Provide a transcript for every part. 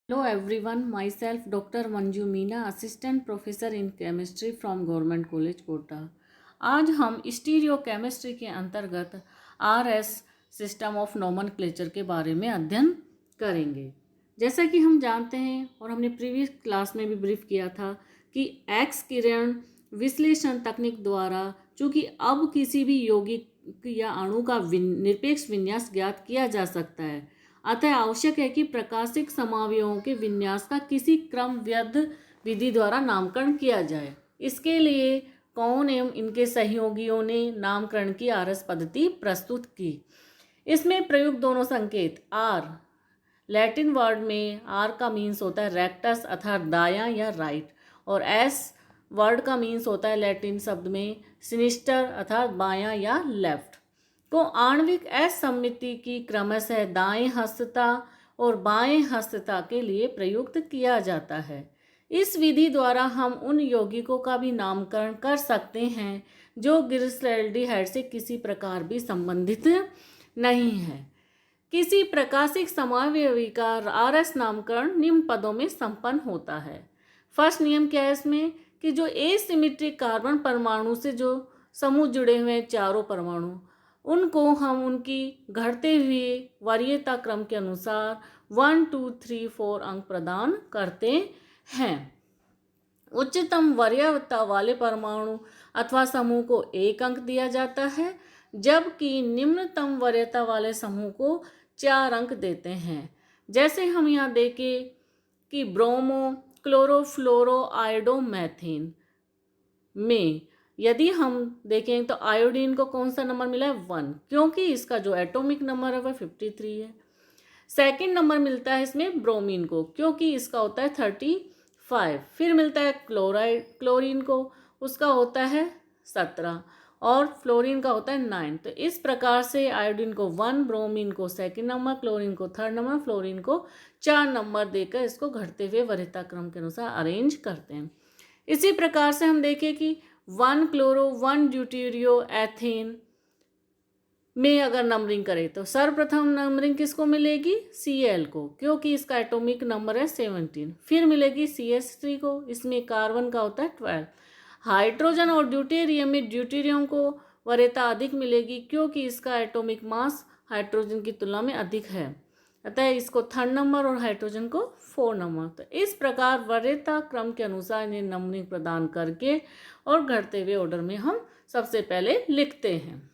Hello everyone, myself Dr. Manju Meena, Assistant Professor in Chemistry from Government College Kota. आज हम stereo chemistry के अंतर्गत RS system of nomenclature के बारे में अध्ययन करेंगे। जैसा कि हम जानते हैं और हमने प्रीवियस क्लास में भी ब्रीफ किया था कि एक्स किरण विश्लेषण तकनीक द्वारा चूँकि अब किसी भी यौगिक या अणु का निरपेक्ष विन्यास ज्ञात किया जा सकता है, अतः आवश्यक है कि प्राकृतिक समावयवों के विन्यास का किसी क्रमबद्ध विधि द्वारा नामकरण किया जाए। इसके लिए कौन एवं इनके सहयोगियों ने नामकरण की आरएस पद्धति प्रस्तुत की। इसमें प्रयुक्त दोनों संकेत आर, लैटिन वर्ड में आर का मीन्स होता है रेक्टस अर्थात दायां या राइट, और एस वर्ड का मीन्स होता है लैटिन शब्द में सिनिस्टर अर्थात बायां या लेफ्ट को आणविक असममिति की क्रमशः दाएं हस्तता और बाएं हस्तता के लिए प्रयुक्त किया जाता है। इस विधि द्वारा हम उन यौगिकों का भी नामकरण कर सकते हैं जो ग्लिसरॉल्डिहाइड से किसी प्रकार भी संबंधित नहीं है। किसी प्रकाशिक समावयवी का आरएस नामकरण निम्न पदों में संपन्न होता है। फर्स्ट नियम क्या है इसमें कि जो एसिमेट्रिक कार्बन परमाणु से जो समूह जुड़े हुए हैं चारों परमाणु, उनको हम उनकी घटते हुए वरीयता क्रम के अनुसार 1, 2, 3, 4 अंक प्रदान करते हैं। उच्चतम वरीयता वाले परमाणु अथवा समूह को 1 अंक दिया जाता है, जबकि निम्नतम वरीयता वाले समूह को 4 अंक देते हैं। जैसे हम यहाँ देखें कि ब्रोमो क्लोरोफ्लोरो आयोडोमेथेन में यदि हम देखें तो आयोडीन को कौन सा नंबर मिला है 1, क्योंकि इसका जो एटॉमिक नंबर है वह 53 है। सेकंड नंबर मिलता है इसमें ब्रोमीन को, क्योंकि इसका होता है 35। फिर मिलता है क्लोरीन को, उसका होता है 17, और फ्लोरीन का होता है 9। तो इस प्रकार से आयोडीन को 1, ब्रोमीन को सेकंड नंबर, क्लोरीन को थर्ड नंबर, फ्लोरीन को 4 नंबर देकर इसको घटते हुए वरीयता क्रम के अनुसार अरेंज करते हैं। इसी प्रकार से हम देखें कि 1 क्लोरो 1 ड्यूटेरियो एथेन में अगर नंबरिंग करें तो सर्वप्रथम नंबरिंग किसको मिलेगी Cl को, क्योंकि इसका एटॉमिक नंबर है 17। फिर मिलेगी CH3 को, इसमें कार्बन का होता है 12। हाइड्रोजन और ड्यूटेरियम में ड्यूटेरियम को वरीयता अधिक मिलेगी, क्योंकि इसका एटॉमिक मास हाइड्रोजन की तुलना में अधिक है, अतः इसको 3rd नंबर और हाइड्रोजन को 4 नंबर। तो इस प्रकार वरीयता क्रम के अनुसार इन्हें नंबरिंग प्रदान करके और घटते हुए ऑर्डर में हम सबसे पहले लिखते हैं।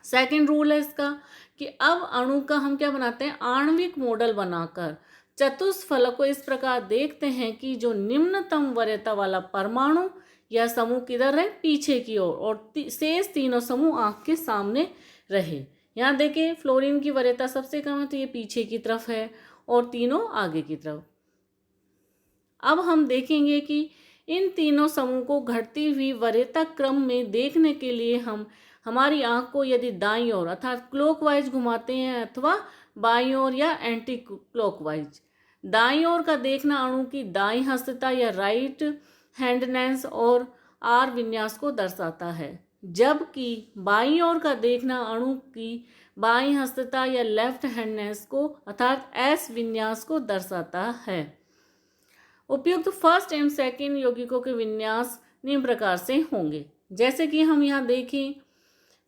सेकंड रूल है इसका कि अब अणु का हम क्या बनाते हैं, आणविक मॉडल बनाकर चतुष्फलक को इस प्रकार देखते हैं कि जो निम्नतम वरीयता वाला परमाणु या समूह किधर है, पीछे की ओर, और शेष तीनों समूह आंख के सामने रहे। यहाँ देखिए फ्लोरीन की वरीयता सबसे कम है तो ये पीछे की तरफ है और तीनों आगे की तरफ। अब हम देखेंगे कि इन तीनों समूह को घटती हुई वरीयता क्रम में देखने के लिए हम हमारी आंख को यदि दाईं ओर अर्थात क्लॉकवाइज घुमाते हैं अथवा बाईं ओर या एंटी क्लॉकवाइज। दाईं ओर का देखना अणु की दाईं हस्तता या राइट हैंडनेस और आर विन्यास को दर्शाता है, जबकि बाईं ओर का देखना अणु की बाईं हस्तता या लेफ्ट हैंडनेस को अर्थात एस विन्यास को दर्शाता है। उपयुक्त फर्स्ट एवं सेकंड यौगिकों के विन्यास निम्न प्रकार से होंगे, जैसे कि हम यहाँ देखें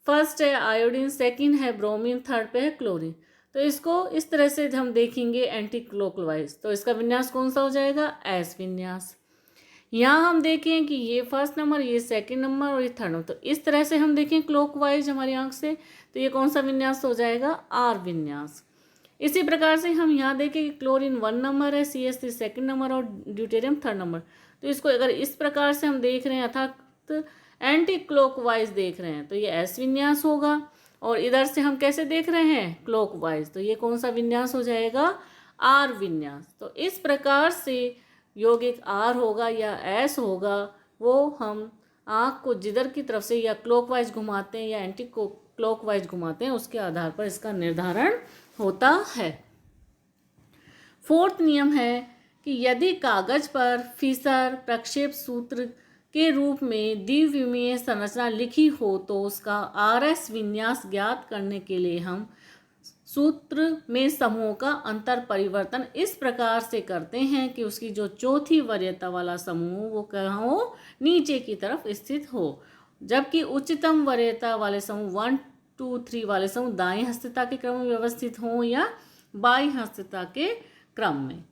फर्स्ट है आयोडीन, सेकंड है ब्रोमीन, थर्ड पे है क्लोरीन। तो इसको इस तरह से हम देखेंगे एंटी क्लॉकवाइज, तो इसका विन्यास कौन सा हो जाएगा, एस विन्यास। यहाँ हम देखें कि ये फर्स्ट नंबर, ये सेकंड नंबर और ये थर्ड नंबर, तो इस तरह से हम देखें क्लॉकवाइज हमारी आंख से, तो ये कौन सा विन्यास हो जाएगा, आर विन्यास। इसी प्रकार से हम यहाँ देखें कि क्लोरीन 1 नंबर है, CH3 सेकंड नंबर और ड्यूटेरियम थर्ड नंबर। तो इसको अगर इस प्रकार से हम देख रहे हैं अर्थात एंटी क्लॉकवाइज देख रहे हैं तो ये एस विन्यास होगा, और इधर से हम कैसे देख रहे हैं, क्लॉकवाइज, तो ये कौन सा विन्यास हो जाएगा, आर विन्यास। तो इस प्रकार से यौगिक आर होगा या एस होगा, वो हम आँख को जिधर की तरफ से या क्लॉकवाइज घुमाते हैं या एंटी क्लॉकवाइज घुमाते हैं उसके आधार पर इसका निर्धारण होता है। फोर्थ नियम है कि यदि कागज पर फिशर प्रक्षेप सूत्र के रूप में द्विविमीय संरचना लिखी हो तो उसका आरएस विन्यास ज्ञात करने के लिए हम सूत्र में समूहों का अंतर परिवर्तन इस प्रकार से करते हैं कि उसकी जो चौथी वरीयता वाला समूह वो कहाँ हो, नीचे की तरफ स्थित हो, जबकि उच्चतम वरीयता वाले समूह 1, 2, 3 वाले समूह दाएं हस्तता के क्रम में व्यवस्थित हों या बाईं हस्तता के क्रम में।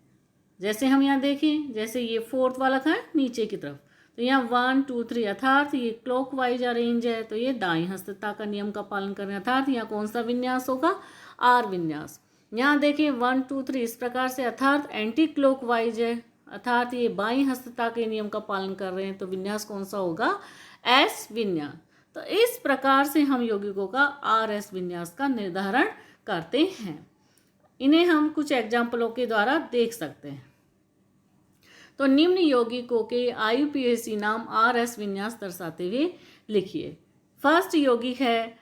जैसे हम यहाँ देखें, जैसे ये फोर्थ वाला कहाँ है, नीचे की तरफ, तो यहाँ 1, 2, 3 अर्थात ये क्लॉकवाइज अरेंज है, तो ये दाईं हस्तता का नियम का पालन करें, अर्थात यहाँ कौन सा विन्यास होगा, आर विन्यास। यहाँ देखें 1, 2, 3 इस प्रकार से, अर्थात एंटी क्लॉकवाइज है, अर्थात ये बाईं हस्तता के नियम का पालन कर रहे हैं, तो विन्यास कौन सा होगा, एस विन्यास। तो इस प्रकार से हम यौगिकों का आर एस विन्यास का निर्धारण करते हैं। इन्हें हम कुछ एग्जाम्पलों के द्वारा देख सकते हैं। तो निम्न यौगिकों के IUPAC नाम आर एस विन्यास दर्शाते हुए लिखिए। फर्स्ट यौगिक है,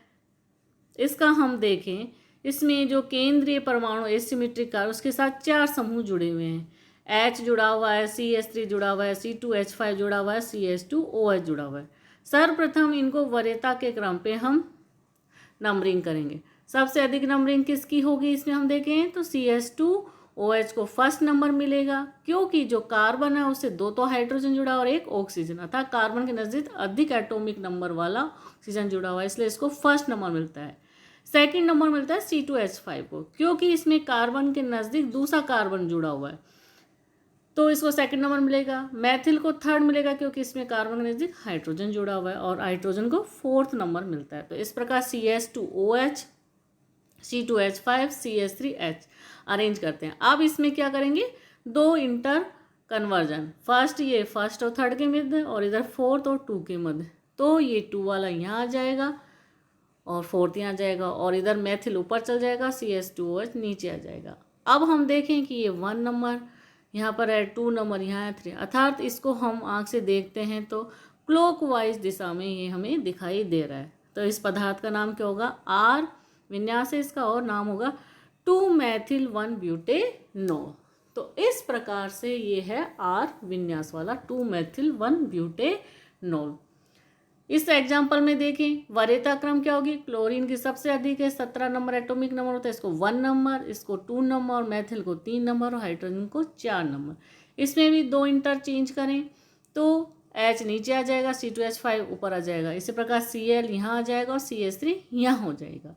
इसका हम देखें, इसमें जो केंद्रीय परमाणु एसिमेट्रिक है उसके साथ 4 समूह जुड़े हुए हैं। H जुड़ा हुआ है, CH3 जुड़ा हुआ है, C2H5 जुड़ा हुआ है, CH2OH जुड़ा हुआ है। सर्वप्रथम इनको वरीयता के क्रम पे हम नंबरिंग करेंगे। सबसे अधिक नंबरिंग किसकी होगी इसमें हम देखें तो CH2OH को फर्स्ट नंबर मिलेगा, क्योंकि जो कार्बन है उससे 2 तो हाइड्रोजन जुड़ा और 1 ऑक्सीजन, अर्थात कार्बन के नज़दीक अधिक एटॉमिक नंबर वाला ऑक्सीजन जुड़ा हुआ है, इसलिए इसको फर्स्ट नंबर मिलता है। सेकंड नंबर मिलता है C2H5 को, क्योंकि इसमें कार्बन के नज़दीक दूसरा कार्बन जुड़ा हुआ है, तो इसको सेकंड नंबर मिलेगा। मैथिल को थर्ड मिलेगा, क्योंकि इसमें कार्बन के नज़दीक हाइड्रोजन जुड़ा हुआ है, और हाइड्रोजन को फोर्थ नंबर मिलता है। तो इस प्रकार CH2OH, C2H5, CH3H अरेंज करते हैं। अब इसमें क्या करेंगे, 2 इंटर कन्वर्जन, फर्स्ट ये फर्स्ट और थर्ड के मध्य और इधर फोर्थ और 2 के मध्य, तो ये 2 वाला यहाँ आ जाएगा और फोर्थ यहाँ जाएगा, और इधर मैथिल ऊपर चल जाएगा, CH2OH नीचे आ जाएगा। अब हम देखें कि ये 1 नंबर यहाँ पर है, 2 नंबर यहाँ है, 3, अर्थात इसको हम आँख से देखते हैं तो क्लॉकवाइज दिशा में ये हमें दिखाई दे रहा है। तो इस पदार्थ का नाम क्या होगा, आर विन्यास है इसका, और नाम होगा 2-मेथिल-1-ब्यूटेनॉल। तो इस प्रकार से ये है आर विन्यास वाला 2-मेथिल-1-ब्यूटेनॉल। इस एग्जाम्पल में देखें वरीयता क्रम क्या होगी, क्लोरीन की सबसे अधिक है, 17 नंबर एटॉमिक नंबर होता है, इसको 1 नंबर, इसको 2 नंबर, और मैथिल को 3 नंबर और हाइड्रोजन को 4 नंबर। इसमें भी 2 इंटरचेंज करें तो H नीचे आ जाएगा, C2H5 ऊपर आ जाएगा, इसी प्रकार Cl यहाँ आ जाएगा और CH3 यहाँ हो जाएगा।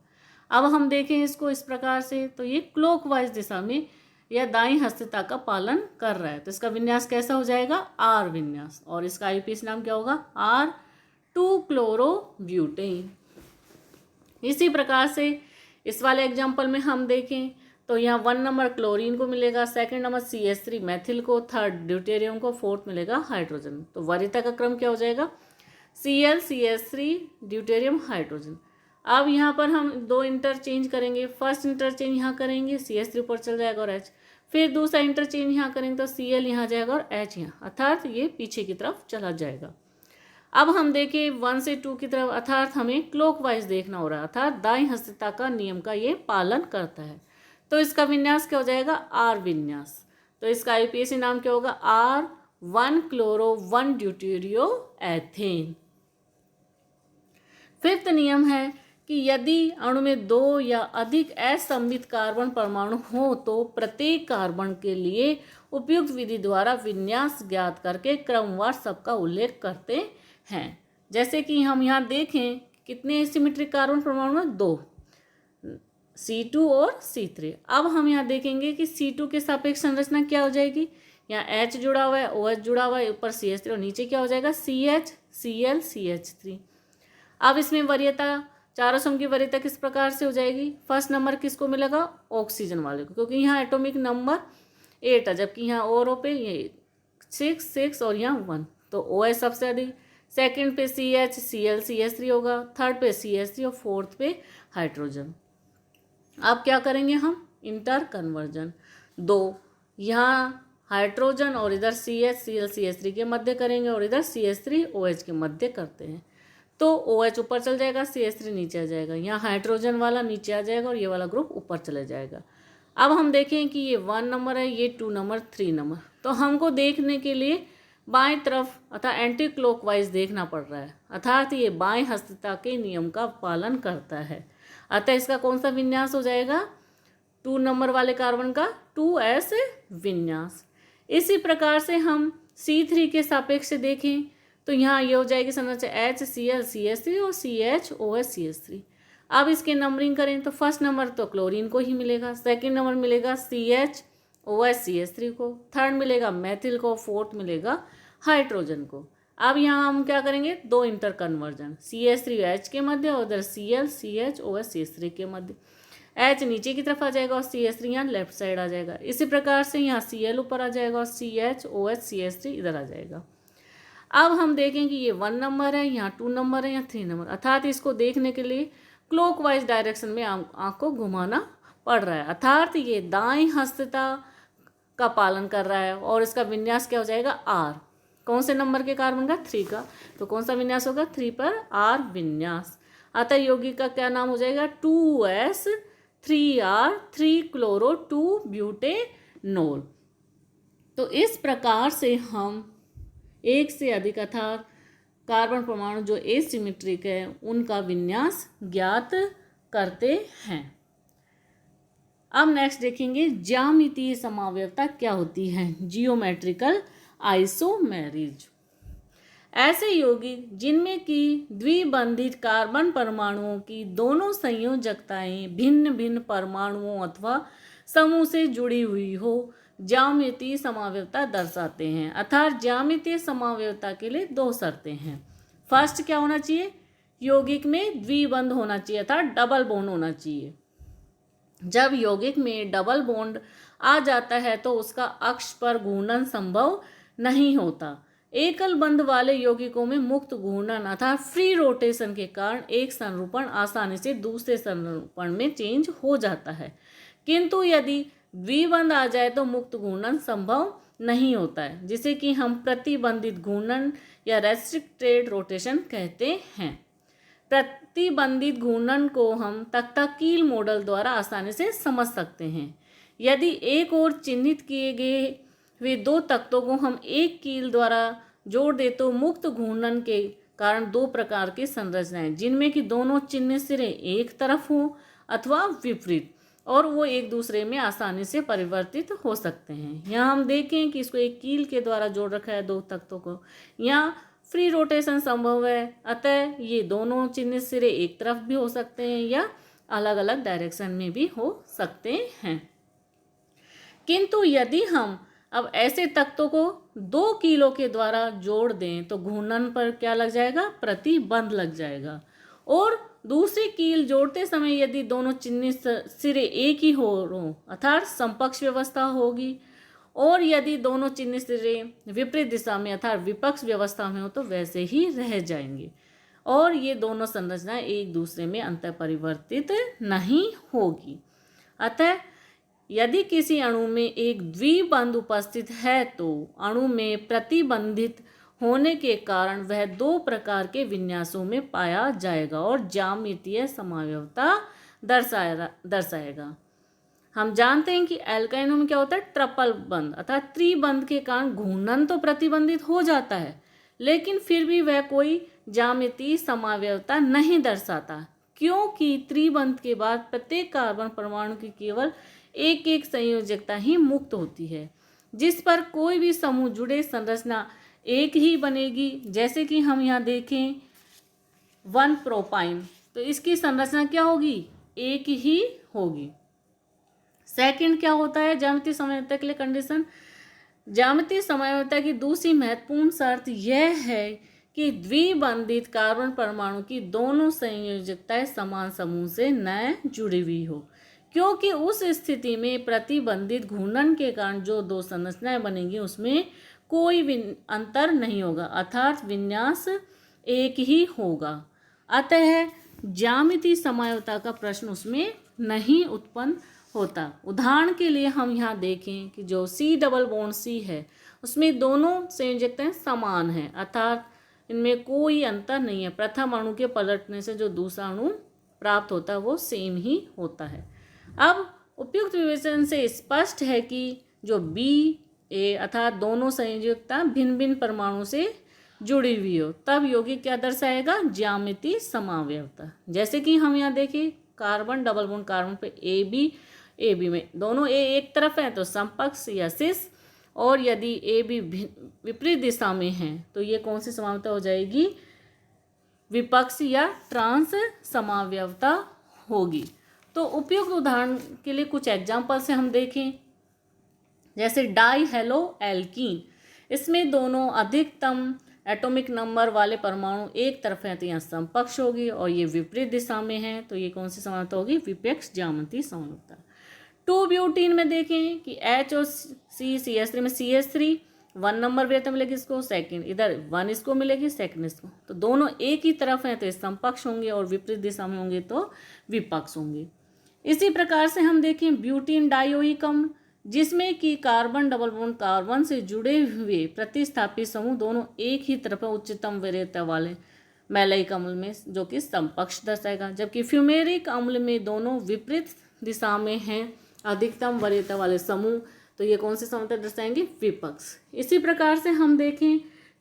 अब हम देखें इसको इस प्रकार से, तो ये क्लॉकवाइज दिशा में या दाईं हस्तता का पालन कर रहा है, तो इसका विन्यास कैसा हो जाएगा, आर विन्यास, और इसका IUPAC नाम क्या होगा, R2-क्लोरोब्यूटेन। इसी प्रकार से इस वाले एग्जाम्पल में हम देखें तो यहाँ 1 नंबर क्लोरीन को मिलेगा, सेकंड नंबर CH3 मैथिल को, थर्ड ड्यूटेरियम को, फोर्थ मिलेगा हाइड्रोजन। तो वरीयता का क्रम क्या हो जाएगा, Cl CH3 ड्यूटेरियम हाइड्रोजन। अब यहाँ पर हम 2 इंटरचेंज करेंगे, फर्स्ट इंटरचेंज यहाँ करेंगे, CH3 ऊपर चल जाएगा और H, फिर दूसरा इंटरचेंज यहाँ करेंगे तो Cl यहाँ जाएगा और H यहाँ, अर्थात ये पीछे की तरफ चला जाएगा। अब हम देखें 1 से 2 की तरफ, अर्थात हमें क्लॉकवाइज देखना हो रहा है, अर्थात दाईं हस्तता का नियम का ये पालन करता है, तो इसका विन्यास क्या हो जाएगा, आर विन्यास। तो इसका IUPAC नाम क्या होगा, R1-क्लोरो-1-ड्यूटेरियो-एथेन। फिफ्थ नियम है कि यदि अणु में 2 या अधिक असममित कार्बन परमाणु हो तो प्रत्येक कार्बन के लिए उपयुक्त विधि द्वारा विन्यास ज्ञात करके क्रमवार सबका उल्लेख करते हैं। जैसे कि हम यहाँ देखें कितने एसिमेट्रिक कार्बन परमाणु हैं, 2, C2 और C3। अब हम यहाँ देखेंगे कि C2 के सापेक्ष संरचना क्या हो जाएगी, यहाँ H जुड़ा हुआ है, OH जुड़ा हुआ है, ऊपर CH3 और नीचे क्या हो जाएगा, CH, Cl, CH3। अब इसमें वरीयता, चारों समूह की वरीयता किस प्रकार से हो जाएगी, फर्स्ट नंबर किसको मिलेगा, ऑक्सीजन वाले को, क्योंकि यहाँ एटॉमिक नंबर 8 है, जबकि यहाँ ओरो पे ये 6 और यहाँ 1, तो OH सबसे अधिक, सेकंड पे CH, Cl, CH3 होगा, थर्ड पे CH3 और फोर्थ पे हाइड्रोजन। अब क्या करेंगे हम, इंटर कन्वर्जन, 2 यहाँ हाइड्रोजन और इधर CH, Cl, CH3 के मध्य करेंगे और इधर CH3 OH के मध्य करते हैं, तो OH ऊपर चल जाएगा, CH3 नीचे आ जाएगा, यहाँ हाइड्रोजन वाला नीचे आ जाएगा और ये वाला ग्रुप ऊपर चले जाएगा। अब हम देखें कि ये 1 नंबर है, ये 2 नंबर, 3 नंबर, तो हमको देखने के लिए बाएं तरफ अर्थात एंटी क्लॉकवाइज देखना पड़ रहा है, अर्थात ये बाएं हस्तता के नियम का पालन करता है, अतः इसका कौन सा विन्यास हो जाएगा, 2 नंबर वाले कार्बन का 2s विन्यास। इसी प्रकार से हम C3 के सापेक्ष से देखें तो यहाँ ये हो जाएगी संरचना HCl और CHOS। अब इसके नंबरिंग करें तो फर्स्ट नंबर तो क्लोरीन को ही मिलेगा, सेकंड नंबर मिलेगा CHOS को, थर्ड मिलेगा मेथिल को, फोर्थ मिलेगा हाइड्रोजन को। अब यहाँ हम क्या करेंगे, 2 इंटर कन्वर्जन, CH3H के मध्य और उधर ClCHOS के मध्य। H नीचे की तरफ आ जाएगा और CH3 यहाँ लेफ्ट साइड आ जाएगा। इसी प्रकार से यहाँ Cl ऊपर आ जाएगा और CHOS इधर आ जाएगा। अब हम देखें कि ये 1 नंबर है, यहाँ 2 नंबर है, यहाँ 3 नंबर, अर्थात इसको देखने के लिए क्लॉकवाइज डायरेक्शन में आँख को घुमाना पड़ रहा है, अर्थात ये दाएं हस्तता का पालन कर रहा है। और इसका विन्यास क्या हो जाएगा, R। कौन से नंबर के कार्बन का, 3 का, तो कौन सा विन्यास होगा, 3 पर R विन्यास। अतः यौगिक का क्या नाम हो जाएगा, 2s 3r 3 क्लोरो 2 ब्यूटेनॉल। तो इस प्रकार से हम एक से अधिक अर्थात कार्बन परमाणु जो एसिमेट्रिक है उनका विन्यास ज्ञात करते हैं। अब नेक्स्ट देखेंगे ज्यामितीय समावयवता क्या होती है, जियोमेट्रिकल आइसोमेरिज। ऐसे यौगिक जिनमें कि द्विबंधित कार्बन परमाणुओं की दोनों संयोजकताएं भिन्न भिन्न परमाणुओं अथवा समूह से जुड़ी हुई हो, ज्यामितीय समावयवता दर्शाते हैं। अर्थात ज्यामितीय समावयवता के लिए 2 शर्तें हैं। फर्स्ट क्या होना चाहिए, यौगिक में द्विबंध होना चाहिए अर्थात डबल बॉन्ड होना चाहिए। जब यौगिक में डबल बॉन्ड आ जाता है तो उसका अक्ष पर घूर्णन संभव नहीं होता। एकल बंध वाले यौगिकों में मुक्त घूर्णन अर्थात फ्री रोटेशन के कारण एक संरूपण आसानी से दूसरे संरूपण में चेंज हो जाता है, किंतु यदि द्विबंध आ जाए तो मुक्त घूर्णन संभव नहीं होता है, जिसे कि हम प्रतिबंधित घूर्णन या रेस्ट्रिक्टेड रोटेशन कहते हैं। प्रतिबंधित घूर्णन को हम तख्ता कील मॉडल द्वारा आसानी से समझ सकते हैं। यदि एक और चिन्हित किए गए वे 2 तख्तों को हम एक कील द्वारा जोड़ दे तो मुक्त घूर्णन के कारण 2 प्रकार की संरचनाएं, जिनमें कि दोनों चिन्हित सिरे एक तरफ हों अथवा विपरीत, और वो एक दूसरे में आसानी से परिवर्तित हो सकते हैं। यहाँ हम देखें कि इसको एक कील के द्वारा जोड़ रखा है 2 तख्तों को, यहाँ फ्री रोटेशन संभव है, अतः ये दोनों चिन्हित सिरे एक तरफ भी हो सकते हैं या अलग अलग डायरेक्शन में भी हो सकते हैं। किंतु यदि हम अब ऐसे तख्तों को 2 कीलों के द्वारा जोड़ दें तो घूर्णन पर क्या लग जाएगा, प्रतिबंध लग जाएगा। और दूसरी कील जोड़ते समय यदि दोनों चिन्हित सिरे एक ही हो अर्थात समपक्ष व्यवस्था होगी, और यदि दोनों चिन्हित सिरे विपरीत दिशा में अर्थात विपक्ष व्यवस्था में हो तो वैसे ही रह जाएंगे, और ये दोनों संरचनाएं एक दूसरे में अंतर परिवर्तित नहीं होगी। अतः यदि किसी अणु में एक द्विबंध उपस्थित है तो अणु में प्रतिबंधित होने के कारण वह 2 प्रकार के विन्यासों में पाया जाएगा और ज्यामितीय समावयवता दर्शाएगा। हम जानते हैं कि एल्काइनों में क्या होता है, ट्रिपल बंध अर्थात त्रिबंध के कारण घूर्णन तो प्रतिबंधित हो जाता है, लेकिन फिर भी वह कोई ज्यामितीय समावयवता नहीं दर्शाता, क्योंकि त्रिबंध के बाद प्रत्येक कार्बन परमाणु की केवल एक एक संयोजकता ही मुक्त होती है, जिस पर कोई भी समूह जुड़े संरचना एक ही बनेगी। जैसे कि हम यहाँ देखें 1 प्रोपाइन, तो इसकी संरचना क्या होगी, एक ही होगी। सेकंड क्या होता है ज्यामितीय समावयवता के लिए कंडीशन, ज्यामितीय समावयवता की दूसरी महत्वपूर्ण शर्त यह है कि द्विबंधित कार्बन परमाणु की दोनों संयोजकताएं समान समूह से न जुड़ी हुई हो, क्योंकि उस स्थिति में प्रतिबंधित घूर्णन के कारण जो 2 संरचनाएं बनेंगी उसमें कोई अंतर नहीं होगा, अर्थात विन्यास एक ही होगा। अतः ज्यामितीय समावयवता का प्रश्न उसमें नहीं उत्पन्न होता। उदाहरण के लिए हम यहाँ देखें कि जो C डबल बॉन्ड C है उसमें दोनों संयोजकताएं समान हैं, अर्थात इनमें कोई अंतर नहीं है। प्रथम अणु के पलटने से जो दूसरा अणु प्राप्त होता है वो सेम ही होता है। अब उपयुक्त विवेचन से स्पष्ट है कि जो B A अर्थात दोनों संयोजकता भिन्न भिन्न परमाणु से जुड़ी हुई हो तब यौगिक क्या दर्शाएगा, ज्यामितीय समावयवता। जैसे कि हम यहाँ देखें कार्बन डबल बॉन्ड कार्बन पे AB ए बी में, दोनों ए एक तरफ है तो समपक्ष या सिस, और यदि ए बी विपरीत दिशा में है तो ये कौन सी समावयवता हो जाएगी, विपक्ष या ट्रांस समावयवता होगी। तो उपयुक्त उदाहरण के लिए कुछ एग्जाम्पल से हम देखें, जैसे डाई हेलो एल्कीन, इसमें दोनों अधिकतम एटॉमिक नंबर वाले परमाणु एक तरफ हैं तो यहाँ समपक्ष होगी, और ये विपरीत दिशा में है तो ये कौन सी समावयवता होगी, विपक्ष ज्यामितीय समावयवता। 2 ब्यूटीन में देखें कि H और CH3 में CH3 1 नंबर वरीयता मिलेगी इसको, सेकंड इधर 1 इसको मिलेगी, सेकंड इसको, तो दोनों एक ही तरफ हैं तो समपक्ष होंगे, और विपरीत दिशा में होंगे तो विपक्ष होंगे। इसी प्रकार से हम देखें ब्यूटीन डाइओइक अम्ल, जिसमें कि कार्बन डबल बॉन्ड कार्बन से जुड़े हुए प्रतिस्थापित समूह दोनों एक ही तरफ उच्चतम वरीयता वाले मैलाइक अम्ल में, जो कि समपक्ष दर्शाएगा, जबकि फ्यूमेरिक अम्ल में दोनों विपरीत दिशा में हैं अधिकतम वरीयता वाले समूह, तो ये कौन सी समावयवता दर्शाएंगे, विपक्ष। इसी प्रकार से हम देखें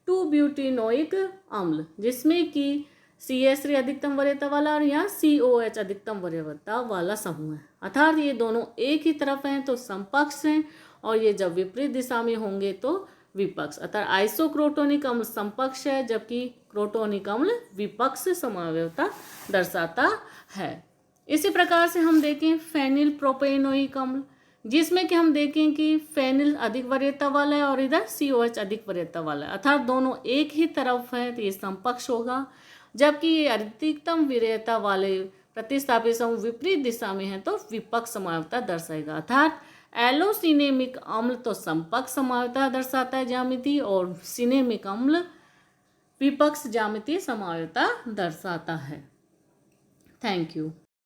2 ब्यूटेनोइक अम्ल, जिसमें कि CH3 अधिकतम वरीयता वाला और यहाँ COH अधिकतम वरीयता वाला समूह है, अर्थात ये दोनों एक ही तरफ हैं तो समपक्ष हैं, और ये जब विपरीत दिशा में होंगे तो विपक्ष, अर्थात आइसोक्रोटोनिक अम्ल समपक्ष है जबकि क्रोटोनिक अम्ल विपक्ष समावयवता दर्शाता है। इसी प्रकार से हम देखें फेनिल प्रोपेनोइक अम्ल, जिसमें कि हम देखें कि फेनिल अधिक वरीयता वाला है और इधर COH अधिक वरीयता वाला है, अर्थात दोनों एक ही तरफ है तो ये समपक्ष होगा, जबकि ये अधिकतम वरीयता वाले प्रतिस्थापित समूह विपरीत दिशा में है तो विपक्ष समावयवता दर्शाएगा, अर्थात एलोसिनेमिक अम्ल तो समपक्ष समावयवता दर्शाता है ज्यामिति, और सिनेमिक अम्ल विपक्ष ज्यामितीय समावयवता दर्शाता है। Thank you.